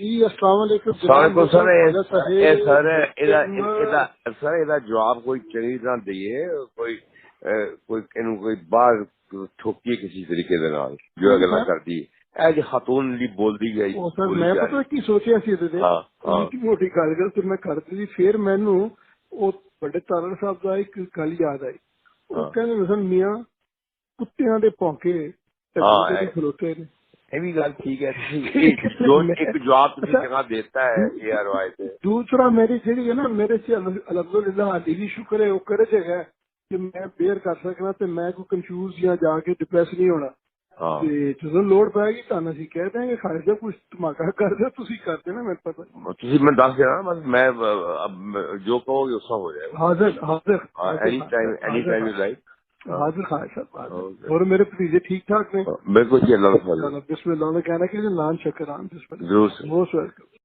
جی السلام علیکم سر ਇਹਦਾ ਜਵਾਬ ਕੋਈ ਚੰਗੀ ਤਰ੍ਹਾਂ ਦਈਏ, ਕੋਈ ਬਾਹਰ ਠੋਕੀਏ ਕਿਸੇ ਤਰੀਕੇ ਦੇ ਨਾਲ ਜੋ ਗੱਲਾਂ ਕਰਦੀ ਹੈ ਇਹ ਖਾਤੂਨ ਲਈ ਬੋਲਦੀ ਗਈ। ਸਰ ਮੈਂ ਪਤਾ ਕੀ ਸੋਚਿਆ ਸੀ ਇਹਦੇ ਮੋਟੀ ਗੱਲ ਤੇ ਮੈਂ ਕਰਦੀ ਸੀ, ਫਿਰ ਮੈਨੂੰ ਉਹ ਵੱਡੇ ਤਾਲੜ ਸਾਹਿਬ ਦਾ ਇੱਕ ਗੱਲ ਯਾਦ ਆਈ। ਉਹ ਕਹਿੰਦੇ ਸਨ ਮੀਆਂ ਕੁੱਤਿਆਂ ਦੇ ਭੌਂਕੇ ਖਲੋਤੇ ਨੇ। ਇਹ ਵੀ ਗੱਲ ਠੀਕ ਹੈ, ਇੱਕ ਜਵਾਬ ਤੁਸੀਂ ਜਗ੍ਹਾ ਦੇਤਾ ਹੈ ਇਹ ਰਵਾਇਤ। ਦੂਸਰਾ ਮੇਰੀ ਜਿਹੜੀ ਹੈ ਨਾ, ਮੇਰੇ से अलहमदुलिल्लाह हाली भी शुक्र है, वो करे जगह कि मैं बेयर कर सकना ਤੇ ਮੈਂ ਕੋਈ ਕੰਫਿਊਜ਼ ਜਾਂ ਜਾ ਕੇ ਡਿਪਰੈਸ ਨਹੀਂ ਹੋਣਾ। ਤੇ ਜਦੋਂ ਲੋੜ ਪਏਗੀ ਤੁਹਾਨੂੰ ਅਸੀਂ ਕਹਿ ਦਾਂਗੇ ਖਾਲਿਦ ਸਾਹਿਬ ਕੁਝ ਧਮਾਕਾ ਕਰ ਦਿਓ, ਤੁਸੀਂ ਕਰ ਦੇਣਾ, ਮੈਨੂੰ ਪਤਾ। ਤੁਸੀਂ ਮੈਨੂੰ ਦੱਸ ਦੇਣਾ, ਬਸ ਮੈਂ ਜੋ ਕਹੋਗੇ ਉਸ ਹੋ ਜਾਏਗਾ। ਹਾਜ਼ਰ ਐਨੀ ਟਾਈਮ ਯੂ ਲਾਈਕ। हाजिर खान साहब और मेरे भतीजे ठीक ठाक ने? बिल्कुल जी, अल्लाह बिस्मिल्लाह ने कहना कि नान शक्रान। जरूर, मोस्ट वेलकम।